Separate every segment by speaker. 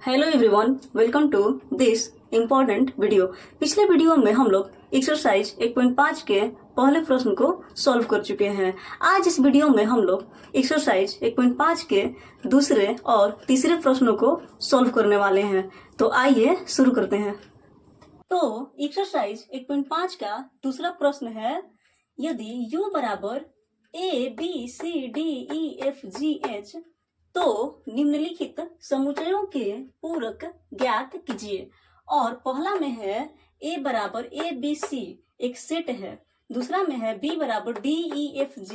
Speaker 1: Hello everyone, welcome to this important video. पिछले video में हम लोग एक्सरसाइज 1.5 के पहले प्रश्न को सॉल्व कर चुके हैं। आज इस वीडियो में हम लोग एक्सरसाइज 1.5 के दूसरे और तीसरे प्रश्नों को सॉल्व करने वाले हैं। तो आइए शुरू करते हैं। तो एक्सरसाइज 1.5 का दूसरा प्रश्न है, यदि u बराबर ABCDEFGH तो निम्नलिखित समुच्चयों के पूरक ज्ञात कीजिए। और पहला में है a बराबर ABC एक सेट है, दूसरा में है b बराबर DEFG,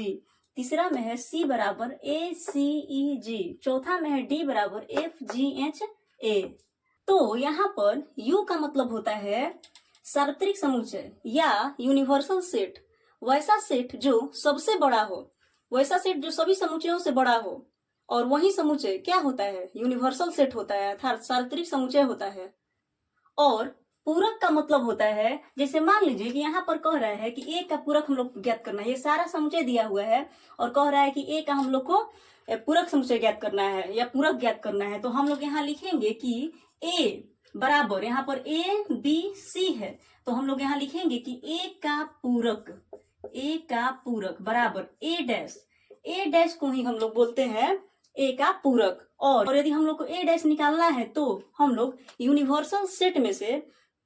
Speaker 1: तीसरा में है c बराबर ACEG, चौथा में है d बराबर FGHA। तो यहाँ पर u का मतलब होता है सार्वत्रिक समुच्चय या यूनिवर्सल सेट, वैसा सेट जो सबसे बड़ा हो, वैसा सेट जो सभी समुच्चयों से बड़ा हो। और वही समुच्चय क्या होता है? यूनिवर्सल सेट होता है, अर्थात सार्वत्रिक समुच्चय होता है। और पूरक का मतलब होता है, जैसे मान लीजिए कि यहाँ पर कह रहा है कि a का पूरक हम लोग ज्ञात करना है। ये सारा समुच्चय दिया हुआ है और कह रहा है कि a का हम लोग को पूरक समुच्चय ज्ञात करना है या पूरक ज्ञात करना है। तो हम लोग यहाँ लिखेंगे कि a बराबर, यहाँ पर ABC है तो हम लोग यहाँ लिखेंगे कि a का पूरक बराबर a डैश को ही हम लोग बोलते हैं a का पूरक। और यदि हम लोग को a डैश निकालना है तो हम लोग यूनिवर्सल सेट में से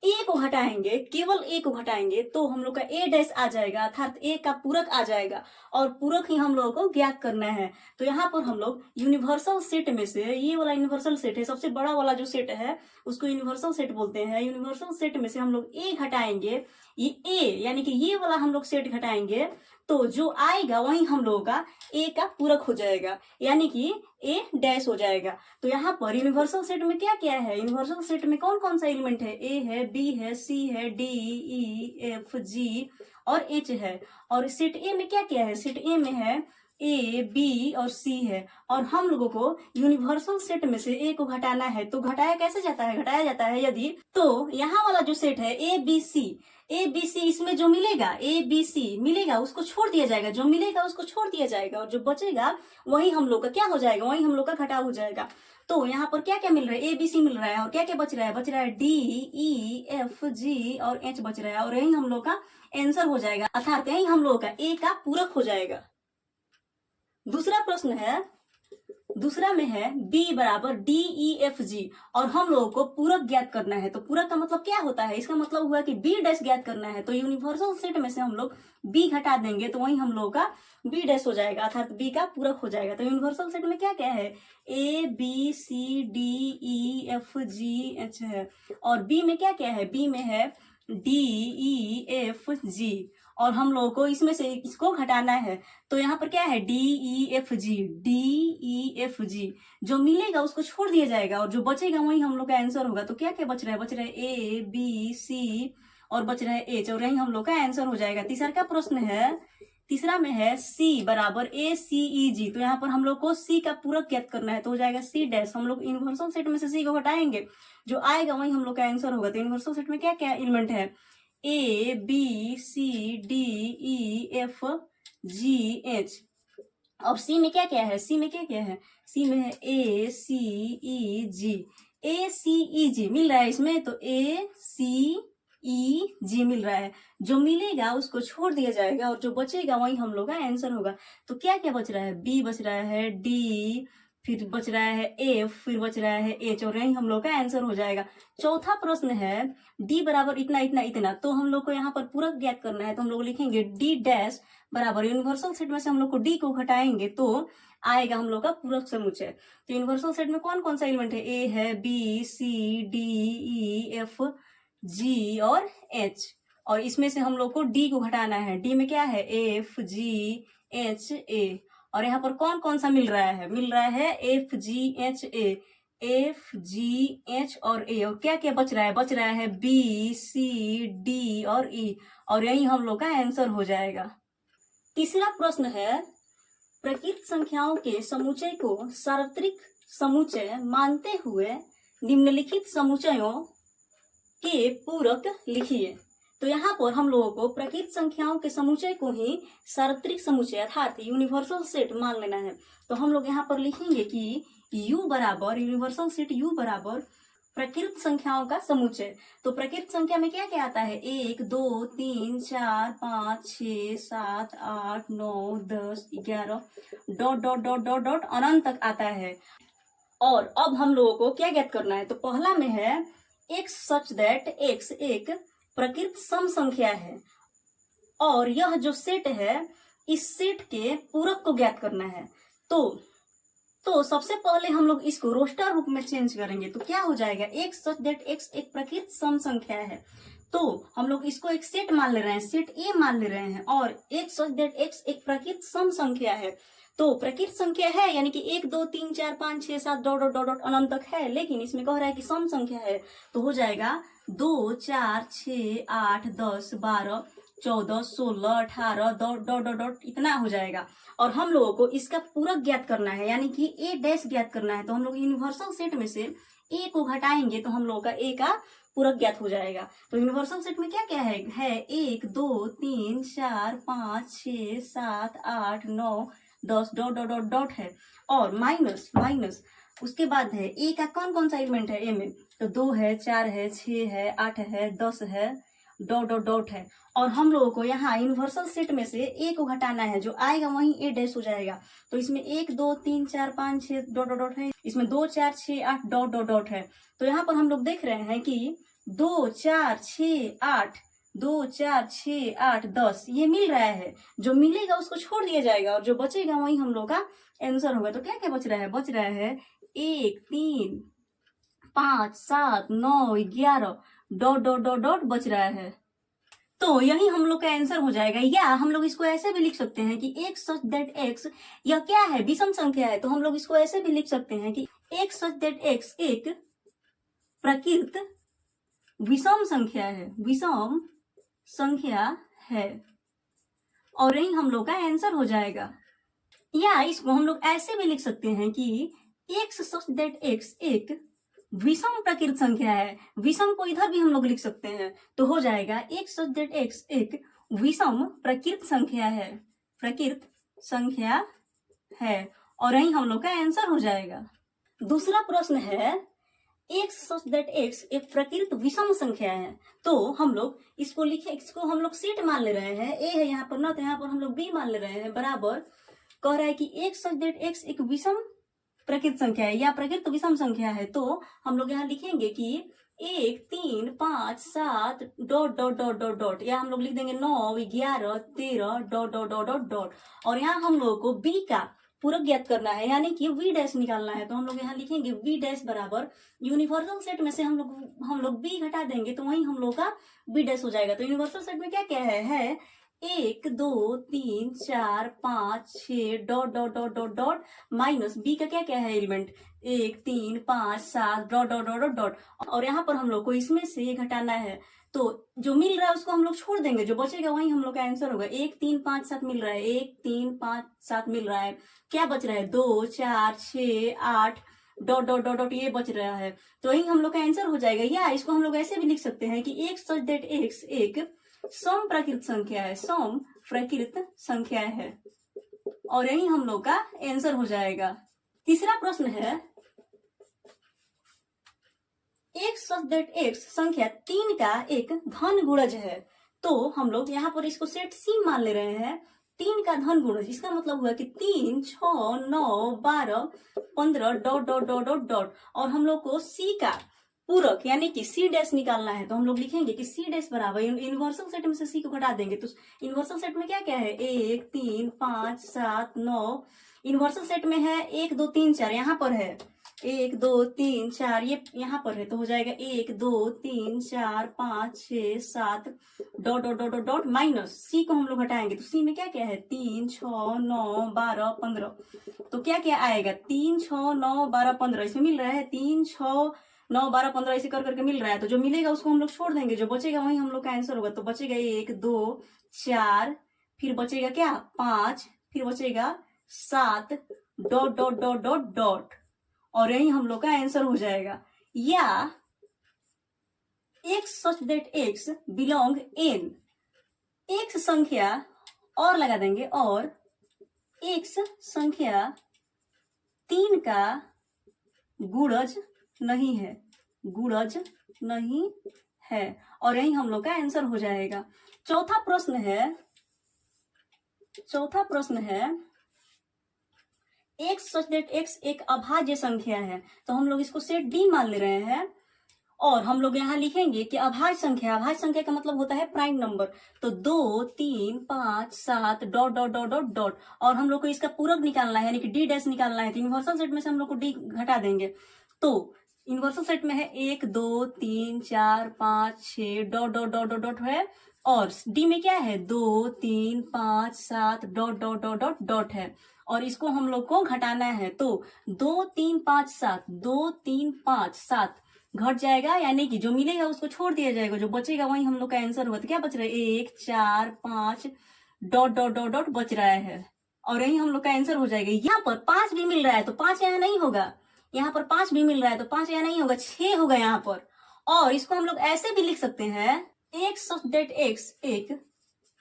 Speaker 1: a को हटाएंगे, केवल a को हटाएंगे तो हम लोग का a डैश आ जाएगा, अर्थात a का पूरक आ जाएगा और पूरक ही हम लोगों को ज्ञात करना है। तो यहाँ पर हम लोग यूनिवर्सल सेट में से, ये वाला यूनिवर्सल सेट है, सबसे बड़ा वाला जो सेट है उसको यूनिवर्सल सेट बोलते हैं। यूनिवर्सल सेट में से हम लोग a घटाएंगे, ये a यानी कि ये वाला हम लोग सेट घटाएंगे तो जो आएगा वही हम लोगों का a का पूरक हो जाएगा, यानी कि a डैश हो जाएगा। तो यहाँ पर यूनिवर्सल सेट में क्या क्या है? यूनिवर्सल सेट में कौन कौन सा एलिमेंट है? a है, b है, c है, d e f g और h है। और सेट a में क्या क्या है? सेट a में है a b और c है। और हम लोगों को यूनिवर्सल सेट में से a को घटाना है। तो घटाया कैसे जाता है? घटाया जाता है यदि, तो यहाँ वाला जो सेट है ABC, इसमें जो मिलेगा ABC मिलेगा उसको छोड़ दिया जाएगा, जो मिलेगा उसको छोड़ दिया जाएगा और जो बचेगा वही हम लोग का क्या हो जाएगा? वही हम लोग का घटाव हो जाएगा। तो यहाँ पर क्या क्या मिल रहा है? ABC मिल रहा है और क्या क्या बच रहा है? बच रहा है D E F G और H बच रहा है और यही हम लोग का आंसर हो जाएगा, अर्थात यही हम लोग का A का पूरक हो जाएगा। दूसरा प्रश्न है, दूसरा में है b बराबर DEFG और हम लोगों को पूरक ज्ञात करना है। तो पूरक का मतलब क्या होता है? इसका मतलब हुआ कि b डैश ज्ञात करना है। तो यूनिवर्सल सेट में से हम लोग b घटा देंगे तो वही हम लोगों का b डैश हो जाएगा, अर्थात b का पूरक हो जाएगा। तो यूनिवर्सल सेट में क्या क्या है? a b c d e f g h है। और b में क्या क्या है? b में है d e f g और हम लोगों को इसमें से इसको घटाना है। तो यहाँ पर क्या है? DEFG, जो मिलेगा उसको छोड़ दिया जाएगा और जो बचेगा वही हम लोग का आंसर होगा। तो क्या क्या बच रहा है? बच रहा है A B C और बच रहा है H और यही हम लोग का आंसर हो जाएगा। तीसरा का प्रश्न है, तीसरा में है C बराबर ACEG। तो यहाँ पर हम लोग को C का पूरक ज्ञात करना है तो हो जाएगा C डैश। हम लोग यूनिवर्सल सेट में से C को हटाएंगे, जो आएगा वही हम लोग का आंसर होगा। तो यूनिवर्सल सेट में क्या क्या एलिमेंट है? A B C D E F G H और C में क्या क्या है? C में क्या क्या है? C में है A C E G, A C E G मिल रहा है इसमें। तो A C E G मिल रहा है, जो मिलेगा उसको छोड़ दिया जाएगा और जो बचेगा वही हम लोग का आंसर होगा। तो क्या क्या बच रहा है? B बच रहा है, D फिर बच रहा है F, फिर बच रहा है H और यही हम लोग का आंसर हो जाएगा। चौथा प्रश्न है D बराबर इतना इतना इतना। तो हम लोग को यहाँ पर पूरक ज्ञात करना है तो हम लोग लिखेंगे D डैश बराबर, यूनिवर्सल सेट में से हम लोग को D को घटाएंगे तो आएगा हम लोग का पूरक समुच्चय। तो यूनिवर्सल सेट में कौन कौन सा एलिमेंट है? A है, B C D E F G और H और इसमें से हम लोग को D को घटाना है। D में क्या है? F G H A और यहाँ पर कौन कौन सा मिल रहा है? मिल रहा है F G H A, F G H और A और क्या क्या बच रहा है? बच रहा है B C D और E और यही हम लोग का आंसर हो जाएगा। तीसरा प्रश्न है, प्रकृत संख्याओं के समुच्चय को सार्वत्रिक समुच्चय मानते हुए निम्नलिखित समुच्चयों के पूरक लिखिए। तो यहाँ पर हम लोगों को प्रकृत संख्याओं के समुच्चय को ही सार्वत्रिक समुच्चय अर्थात यूनिवर्सल सेट मान लेना है। तो हम लोग यहाँ पर लिखेंगे कि u बराबर यूनिवर्सल सेट u बराबर प्रकृत संख्याओं का समुच्चय। तो प्रकृत संख्या में क्या क्या आता है, 1 2 3 4 5 6 7 8 9 10 11 dot dot dot dot dot अनंत तक आता है। और अब हम लोगों को क्या ज्ञात करना है, तो पहला में है x सच दैट x एक प्रकृत सम संख्या है और यह जो सेट है इस सेट के पूरक को ज्ञात करना है। तो सबसे पहले हम लोग इसको रोस्टर रूप में चेंज करेंगे। तो क्या हो जाएगा, x सच दैट x एक प्रकृत सम संख्या है, तो हम लोग इसको एक सेट मान ले रहे हैं, सेट ए मान ले रहे हैं, और x सच दैट x एक प्रकृत सम संख्या है। तो प्रकृत संख्या है यानी कि 1 2 3 4 5 6 7 डॉट डॉट डॉट डॉट अनंत तक है, लेकिन इसमें कह रहा है कि सम संख्या है, तो हो जाएगा 2 4 6 8 10 12 14 16 18 डॉट डॉट डॉट डॉट इतना हो जाएगा। और हम लोगों को इसका पूरक ज्ञात करना है यानी कि ए डैश ज्ञात करना है। तो हम लोग यूनिवर्सल सेट में से ए को घटाएंगे तो हम लोगों का ए का पूरक ज्ञात हो जाएगा। तो यूनिवर्सल सेट में क्या क्या है 1 2 3 4 5 6 7 8 9 10 डॉट डॉट डॉट डॉट है, और माइनस माइनस उसके बाद है ए का कौन कौन सा एलिमेंट है ए में, तो 2 है 4 है 6 है 8 है 10 है डॉट डॉट डॉट है। और हम लोगों को यहाँ यूनिवर्सल सेट में से ए को घटाना है, जो आएगा वहीं ए डैश हो जाएगा। तो इसमें 1 2 3 4 5 6 डॉट डॉट डॉट है, इसमें 2 4 6 8 डॉट डॉट डॉट है। तो यहाँ पर हम लोग देख रहे हैं कि 2 4 6 8 2 4 6 8 10 ये मिल रहा है, जो मिलेगा उसको छोड़ दिया जाएगा और जो बचेगा वही हम लोग का आंसर होगा। तो क्या क्या बच रहा है, बच रहा है 1 3 5 7 9 11 डॉट डॉट डॉट डॉट बच रहा है। तो यही हम लोग का आंसर हो जाएगा। या हम लोग इसको ऐसे भी लिख सकते हैं कि x सच दैट x यह क्या है, विषम संख्या है, तो हम लोग इसको ऐसे भी लिख सकते हैं कि x सच दैट x एक प्रकृत विषम संख्या है, विषम संख्या है, और यही हम लोग का आंसर हो जाएगा। या इसको हम लोग ऐसे भी लिख सकते हैं कि x सच दैट x एक विषम प्रकृत संख्या है, विषम को इधर भी हम लोग लिख सकते हैं, तो हो जाएगा x सच दैट x एक विषम प्रकृत संख्या है, प्रकृत संख्या है, और यही हम लोग का आंसर हो जाएगा। दूसरा प्रश्न है x सच दैट x एक प्रकृत विषम संख्या है, तो हम लोग इसको लिखे, इसको हम लोग सेट मान ले रहे हैं, a है यहाँ पर ना, तो यहाँ पर हम लोग b मान ले रहे हैं, बराबर कह रहा है कि x सच दैट x एक विषम प्रकृत संख्या है या प्रकृत विषम संख्या है। तो हम लोग यहाँ लिखेंगे कि 1 3 5 7 dot dot dot dot dot, या हम लोग लिख देंगे 9 11 13 dot dot dot dot dot, और यहाँ हम लोगों को b का पूरक ज्ञात करना है यानी कि v डैश निकालना है। तो हम लोग यहाँ लिखेंगे v डैश बराबर यूनिवर्सल सेट में से हम लोग b घटा देंगे तो वही हम लोग का v डैश हो जाएगा। तो यूनिवर्सल सेट में क्या क्या है 1 2 3 4 5 6 dot dot dot dot dot minus B का क्या क्या है element 1 3 5 7 dot dot dot dot dot, और यहाँ पर हम लोग को इसमें से ये घटाना है, तो जो मिल रहा है उसको हम लोग छोड़ देंगे, जो बचेगा वही हम लोग का आंसर होगा। 1 3 5 7 मिल रहा है, 1 3 5 7 मिल रहा है, क्या बच रहा है 2 4 6 8 डॉट डॉट डॉट डॉट ये बच रहा है, तो वही हम लोग का आंसर हो जाएगा। या इसको हम लोग ऐसे भी लिख सकते हैं कि x सच दैट x एक सम प्रकृत संख्या है, सम प्रकृत संख्या है, और यही हम लोग का आंसर हो जाएगा। तीसरा प्रश्न है x सच दैट x संख्या 3 का एक धन गुणज है, तो हम लोग यहाँ पर इसको सेट सी मान ले रहे हैं, 3 का धन गुणज, इसका मतलब हुआ कि 3 6 9 12 15 dot dot dot dot dot, और हम लोग को c का पूरक यानी कि सी डैश निकालना है। तो हम लोग लिखेंगे कि सी डैश बराबर यूनिवर्सल सेट में से सी को घटा देंगे, तो यूनिवर्सल सेट में क्या क्या है 1 3 5 7 9, यूनिवर्सल सेट में है 1 2 3 4, यहाँ पर है 1 2 3 4 ये यहाँ पर है, तो हो जाएगा 1 2 3 4 5 6 7 dot dot dot dot minus C को हम लोग हटाएंगे, तो सी में क्या क्या है 3 6 9 12 15, तो क्या क्या आएगा 3 6 9 12 15, इसमें मिल रहा है 3 6 9 12 15 ऐसे कर करके मिल रहा है, तो जो मिलेगा उसको हम लोग छोड़ देंगे, जो बचेगा वही हम लोग का आंसर होगा। तो बचेगा 1 2 4, फिर बचेगा क्या 5, फिर बचेगा 7 dot dot dot dot dot, और यही हम लोग का आंसर हो जाएगा। या x such that x belong n, x संख्या और लगा देंगे, और x संख्या 3 का गुणज नहीं है, गुणज नहीं है। और यही हम लोग का आंसर हो जाएगा। चौथा प्रश्न है x सच दैट x एक अभाज्य संख्या है, तो हम लोग इसको सेट डी मान ले रहे हैं। और हम लोग यहाँ लिखेंगे कि अभाज्य संख्या का मतलब होता है प्राइम नंबर। तो 2, 3, 5, 7 dot dot dot dot dot, और हम लोग को इसका पूरक निकालना है, यानी कि डी डैश निकालना है। तो यूनिवर्सल सेट में से हम लोग को डी घटा देंगे। तो यूनिवर्सल सेट में है 1, 2, 3, 4, 5, 6 dot dot dot dot dot है, और डी में क्या है 2, 3, 5, 7 dot dot dot dot dot है, और इसको हम लोग को घटाना है। तो 2, 3, 5, 7 2, 3, 5, 7 घट जाएगा, यानी कि जो मिलेगा उसको छोड़ दिया जाएगा, जो बचेगा वही हम लोग का आंसर होगा। तो क्या बच रहा है 1, 4, 5 डॉट डॉट डॉट डॉट बच रहा है, और यही हम लोग का आंसर हो जाएगा। यहाँ पर 5 भी मिल रहा है तो 5 यहाँ नहीं होगा, यहाँ पर 5 भी मिल रहा है तो 5 यहाँ नहीं होगा, 6 होगा यहाँ पर। और इसको हम लोग ऐसे भी लिख सकते हैं x such that x एक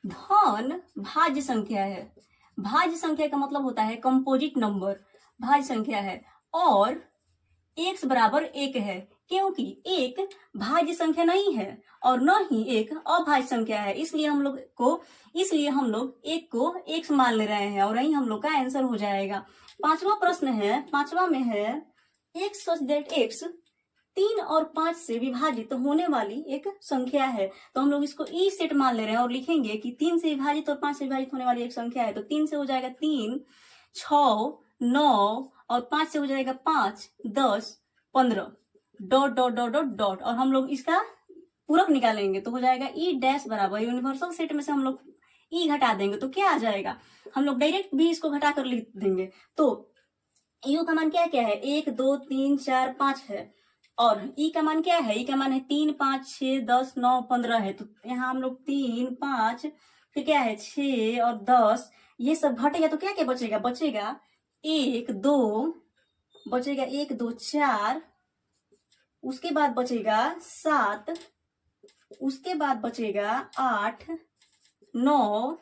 Speaker 1: धन भाज्य संख्या है। भाज्य संख्या का मतलब होता है कंपोजिट नंबर, भाज्य संख्या है, और x बराबर 1 है, क्योंकि एक भाज्य संख्या नहीं है और न ही एक अभाज्य संख्या है। इसलिए हम लोग एक को x मान ले रहे हैं, और यही हम लोग का आंसर हो जाएगा। पांचवा प्रश्न है, पांचवा में है x such that x 3 और 5 से विभाजित होने वाली एक संख्या है। तो हम लोग इसको ई सेट मान ले रहे हैं और लिखेंगे कि 3 से विभाजित और 5 से विभाजित होने वाली एक संख्या है। तो 3 से हो जाएगा 3, 6, 9, और 5 से हो जाएगा 5, 10, 15 dot dot dot dot dot, और हम लोग इसका पूरक निकालेंगे तो हो जाएगा ई डैश बराबर, यूनिवर्सल सेट में से हम लोग ई घटा देंगे तो क्या आ जाएगा, हम लोग डायरेक्ट भी इसको घटा कर लिख देंगे। तो यू का मान क्या क्या है 1, 2, 3, 4, 5 है, और ई का मान क्या है, ई का मान है 3, 5, 6, 10, 9, 15 है। तो यहाँ हम लोग 3, 5 फिर क्या है 6 और 10, ये सब घटेगा तो क्या क्या बचेगा, बचेगा 1, 2, बचेगा 1, 2, 4, उसके बाद बचेगा 7, उसके बाद बचेगा 8, 9,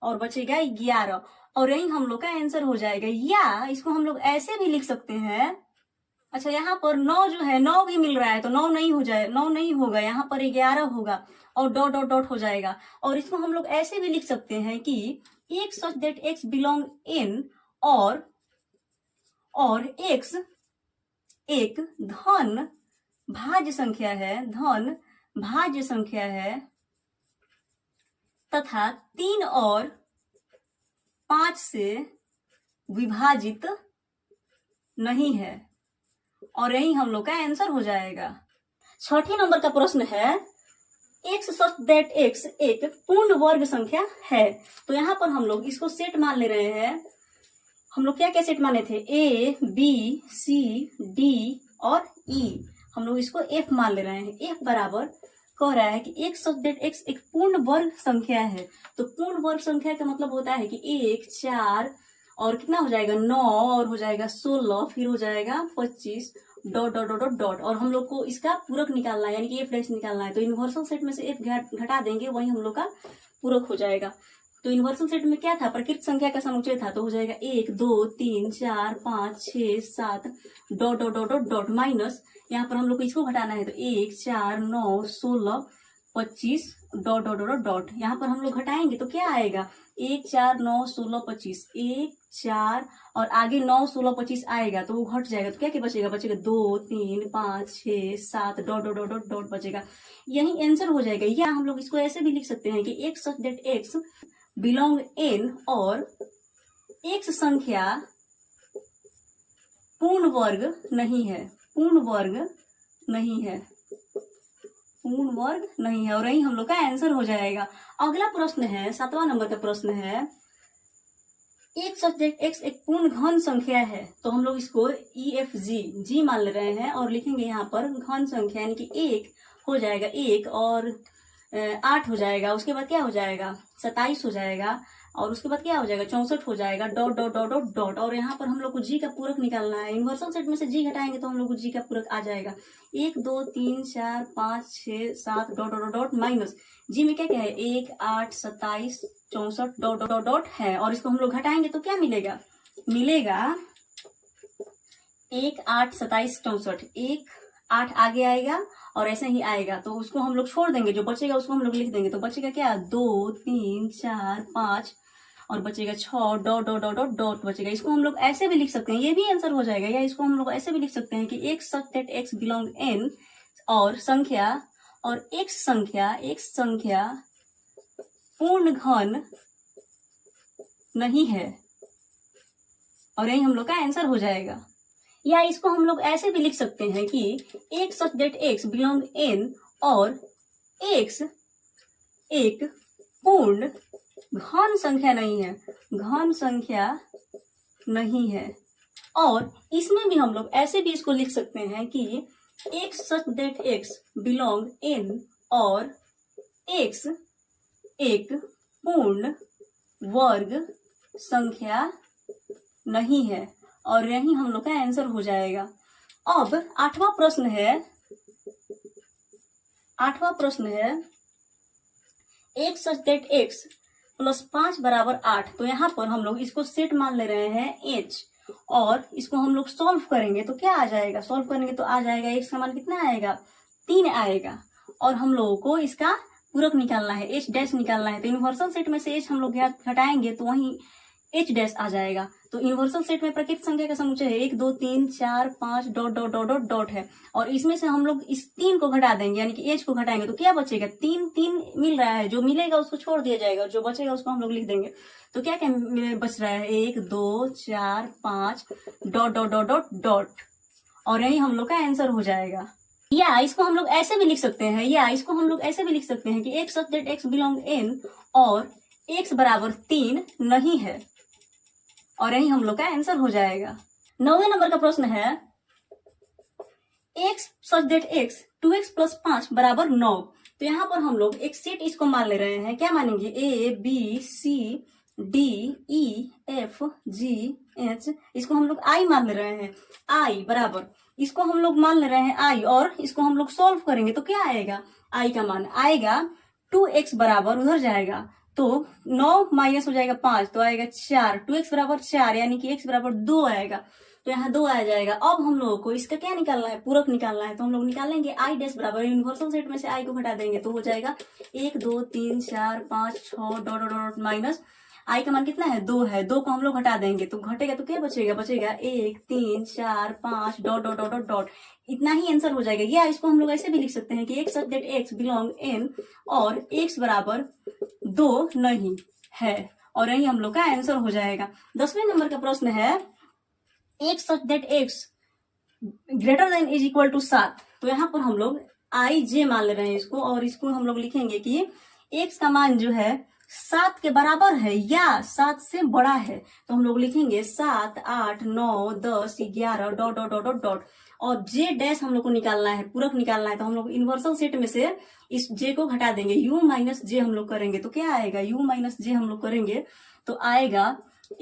Speaker 1: और बचेगा 11, और यही हम लोग का आंसर हो जाएगा। या इसको हम लोग ऐसे भी लिख सकते हैं, अच्छा यहाँ पर 9 जो है 9 भी मिल रहा है तो 9 नहीं हो जाए, 9 नहीं होगा, यहाँ पर 11 होगा और डॉट डॉट डॉट हो जाएगा। और इसको हम लोग ऐसे भी लिख सकते हैं कि x such that x belong in, और x एक धन भाज्य संख्या है, धन भाज्य संख्या है, तथा 3 और 5 से विभाजित नहीं है, और यही हम लोग का आंसर हो जाएगा। छठे नंबर का प्रश्न है x such that x एक पूर्ण वर्ग संख्या है। तो यहाँ पर हम लोग इसको सेट मान ले रहे हैं। हम लोग क्या क्या सेट माने थे, a, b, c, d और e, हम लोग इसको f मान ले रहे हैं। f बराबर कह रहा है कि x such that x एक पूर्ण वर्ग संख्या है। तो पूर्ण वर्ग संख्या का मतलब होता है कि 1, 4 और कितना हो जाएगा 9, और हो जाएगा 16, फिर हो जाएगा 25 डॉट डॉट डॉट डॉट, और हम लोग को इसका पूरक निकालना है, यानी कि f डैश निकालना है। तो यूनिवर्सल सेट में से f घटा देंगे, वही हम लोग का पूरक हो जाएगा। तो यूनिवर्सल सेट में क्या था, प्रकृत संख्या का समुच्चय था, तो हो जाएगा 1, 2, 3, 4, 5, 6, 7 dot dot dot dot dot, minus यहाँ पर हम लोग को इसको घटाना है, तो 1, 4, 9, 16, 25 डॉट डॉट डॉट डॉट, यहाँ पर हम लोग घटाएंगे तो क्या आएगा 1, 4, 9, 16, 25, 1, 4 और आगे 9, 16, 25 आएगा तो वो घट जाएगा, तो क्या क्या बचेगा, बचेगा 2, 3, 5, 6, 7 डॉट डॉट डॉट डॉट बचेगा, यही आंसर हो जाएगा। या हम लोग इसको ऐसे भी लिख सकते हैं कि x such that x belong n, और x संख्या पूर्ण वर्ग नहीं है, पूर्ण वर्ग नहीं है, पूर्ण वर्ग नहीं है, और यही हम लोग का आंसर हो जाएगा। अगला प्रश्न है 7वां नंबर का प्रश्न है x such that x एक पूर्ण घन संख्या है। तो हम लोग इसको जी मान ले रहे हैं और लिखेंगे यहाँ पर घन संख्या, यानी कि 1 हो जाएगा 1 और 8 हो जाएगा, उसके बाद क्या हो जाएगा 27 हो जाएगा, और उसके बाद क्या हो जाएगा 64 हो जाएगा dot dot dot dot dot, और यहाँ पर हम लोग को जी का पूरक निकालना है। यूनिवर्सल सेट में से जी घटाएंगे तो हम लोग को जी का पूरक आ जाएगा 1, 2, 3, 4, 5, 6, 7 डॉट डॉट डॉट, माइनस जी में क्या क्या है 1, 8, 27, 64 डॉट डॉट डॉट है, और इसको हम लोग घटाएंगे तो क्या मिलेगा, मिलेगा 1 8 27 64, 1 8 आगे आएगा और ऐसे ही आएगा, तो उसको हम लोग छोड़ देंगे, जो बचेगा उसको हम लोग लिख देंगे। तो बचेगा क्या, 2 3 4 5 और बचेगा 6 dot dot dot dot dot बचेगा। इसको हम लोग ऐसे भी लिख सकते हैं, ये भी आंसर हो जाएगा। या इसको हम लोग ऐसे भी लिख सकते हैं कि एक such that X belong N और एक्स संख्या पूर्ण घन नहीं है, और यही हम लोग का आंसर हो जाएगा। या इसको हम लोग ऐसे भी लिख सकते हैं कि एक such that X belong N और एक्स एक पूर्ण घन संख्या नहीं है, घन संख्या नहीं है। और इसमें भी हम लोग ऐसे भी इसको लिख सकते हैं कि एक such that X belong N और एक्स एक पूर्ण वर्ग संख्या नहीं है, और यही हम लोग का आंसर हो जाएगा। अब आठवां प्रश्न है एक सच दैट एक्स प्लस 5 बराबर 8। तो यहाँ पर हम लोग इसको सेट मान ले रहे हैं एच, और इसको हम लोग सॉल्व करेंगे तो क्या आ जाएगा, सॉल्व करेंगे तो आ जाएगा एक्स का मान कितना आएगा, 3 आएगा। और हम लोगों को इसका पूरक निकालना है, एच डैश निकालना है। तो यूनिवर्सल सेट में से एच हम लोग घटाएंगे तो वहीं एच डैश आ जाएगा। तो यूनिवर्सल सेट में प्राकृतिक संख्या का समुच्चय है 1 2 3 4 5 dot dot dot dot dot है, और इसमें से हम लोग इस 3 को घटा देंगे, यानी कि एच को घटाएंगे तो क्या बचेगा, 3 3 मिल रहा है, जो मिलेगा उसको छोड़ दिया जाएगा, जो बचेगा उसको हम लोग लिख देंगे। तो क्या क्या बच रहा है, 1 2 4 5 dot dot dot dot dot, और यही हम लोग का आंसर हो जाएगा। या इसको हम लोग ऐसे भी लिख सकते हैं कि एक such that X belong N और एक्स बराबर 3 नहीं है, और यही हम लोग का आंसर हो जाएगा। 9वें नंबर का प्रश्न है X such that x 2x plus 5 बराबर 9। तो यहाँ पर हम लोग एक सेट इसको मान ले रहे हैं, क्या मानेंगे, A B C D E F G H, इसको हम लोग आई मान ले रहे हैं, आई बराबर, इसको हम लोग मान ले रहे हैं आई, और इसको हम लोग सॉल्व करेंगे तो क्या आएगा, आई का मान आएगा 2x बराबर, उधर जाएगा तो 9 माइनस हो जाएगा 5, तो आएगा 4, 2x बराबर 4, यानी कि x बराबर 2 आएगा, तो यहाँ 2 आ जाएगा। अब हम लोगों को इसका क्या निकालना है, पूरक निकालना है, तो हम लोग निकालेंगे आई डैश बराबर, यूनिवर्सल सेट में से आई को घटा देंगे तो हो जाएगा 1 2 3 4 5 6 डॉट डॉट डॉट माइनस आई का मान कितना है, 2 है, 2 को हम लोग घटा देंगे तो घटेगा तो क्या बचेगा, 1 3 4 5 डॉट डॉट डॉट डॉट, इतना ही आंसर हो जाएगा। या इसको हम लोग ऐसे भी लिख सकते हैं कि एक such that X belong N और एक्स बराबर 2 नहीं है, और यही हम लोग का आंसर हो जाएगा। 10वें नंबर का प्रश्न है एक such that X greater than is equal to 7। तो यहाँ पर हम लोग आई जे मान ले रहे हैं इसको, और इसको हम लोग लिखेंगे कि एक्स का मान जो है 7 के बराबर है या 7 से बड़ा है, तो हम लोग लिखेंगे 7 8 9 10 11 dot dot dot dot dot, और जे डैश हम लोग को निकालना है, पूरक निकालना है, तो हम लोग यूनिवर्सल सेट में से इस जे को घटा देंगे, यू माइनस जे हम लोग करेंगे तो क्या आएगा, यू माइनस जे हम लोग करेंगे तो आएगा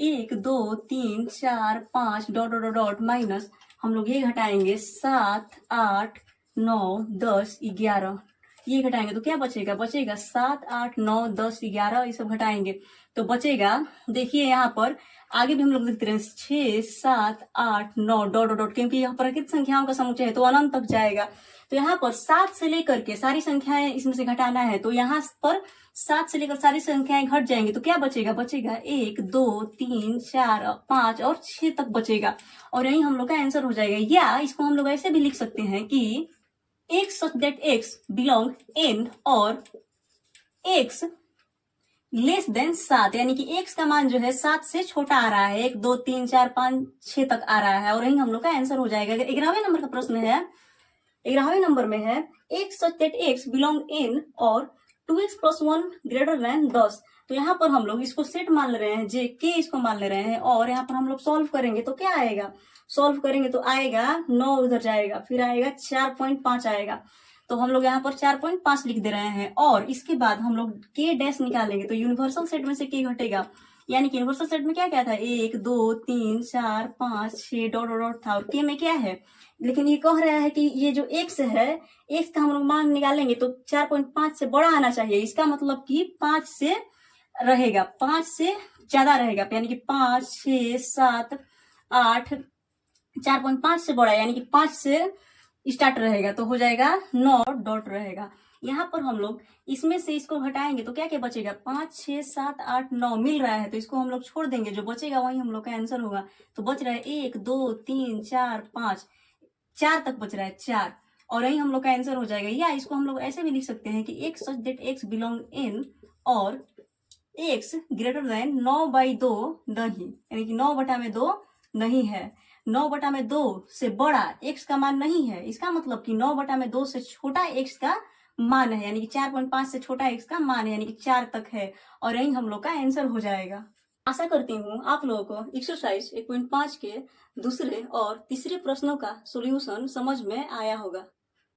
Speaker 1: 1 2 3 4 5 डॉट डॉट डॉट माइनस हम लोग ये घटाएंगे 7 8 9 10 11, ये घटाएंगे तो क्या बचेगा, 7 8 9 10 11, ये सब घटाएंगे तो बचेगा, देखिए यहाँ पर आगे भी हम लोग लिखते रहे 6 7 8 9 डॉट डॉट, क्योंकि यह प्राकृतिक संख्याओं का समुच्चय है तो अनंत तक जाएगा। तो यहाँ पर 7 से लेकर के सारी संख्याएं इसमें से घटाना है, तो यहाँ पर 7 से लेकर सारी संख्याएं घट जाएंगी तो क्या बचेगा, 1 2 3 4 5 और 6 तक बचेगा, और यही हम लोग का आंसर हो जाएगा। या इसको हम लोग ऐसे भी लिख सकते हैं कि X such that X belong N और एक्स लेस देन 7, यानी कि एक्स का मान जो है 7 से छोटा आ रहा है, 1 2 3 4 5 6 तक आ रहा है, और यही हम लोग का आंसर हो जाएगा। 11वें नंबर का प्रश्न है, 11वें नंबर में है X such that X belong N और 2x प्लस 1 ग्रेटर देन 10। तो यहाँ पर हम लोग इसको सेट मान ले रहे हैं, जे के इसको मान ले रहे हैं, और यहाँ पर हम लोग सॉल्व करेंगे तो क्या आएगा, सॉल्व करेंगे तो आएगा 9 उधर जाएगा, फिर आएगा 4.5 आएगा, तो हम लोग यहाँ पर 4.5 लिख दे रहे हैं, और इसके बाद हम लोग के डैश निकालेंगे तो यूनिवर्सल सेट में से के घटेगा, यानी कि यूनिवर्सल सेट में क्या क्या था, 1 2 3 4 5 6 डॉट डॉट था, और के में क्या है, लेकिन ये कह रहा है कि ये जो एक्स है, एक्स का हम लोग मान निकालेंगे तो 4.5 से बड़ा आना चाहिए, इसका मतलब कि 5 से रहेगा, 5 से ज्यादा रहेगा, यानी कि 5 6 7 8 4.5 से बड़ा है, यानी कि 5 से स्टार्ट रहेगा तो हो जाएगा 9 डॉट रहेगा। यहाँ पर हम लोग इसमें से इसको घटाएंगे तो क्या क्या बचेगा, 5 6 7 8 9 मिल रहा है तो इसको हम लोग छोड़ देंगे, जो बचेगा वही हम लोग का आंसर होगा। तो बच रहा है 1 2 3 4 5, 4 तक बच रहा है 4, और यही हम लोग का आंसर हो जाएगा। या इसको हम लोग ऐसे भी लिख सकते हैं कि x such that x belong in और x ग्रेटर देन 9/2 नहीं, यानी कि 9/2 नहीं है, 9/2 से बड़ा x का मान नहीं है। इसका मतलब कि 9/2 से छोटा x का मान है, यानी कि 4.5 से छोटा x का मान है, यानी कि 4 तक है, और यही हम लोग का आंसर हो जाएगा। आशा करती हूँ आप लोगों को एक्सरसाइज 1.5 के दूसरे और तीसरे प्रश्नों का सॉल्यूशन समझ में आया होगा।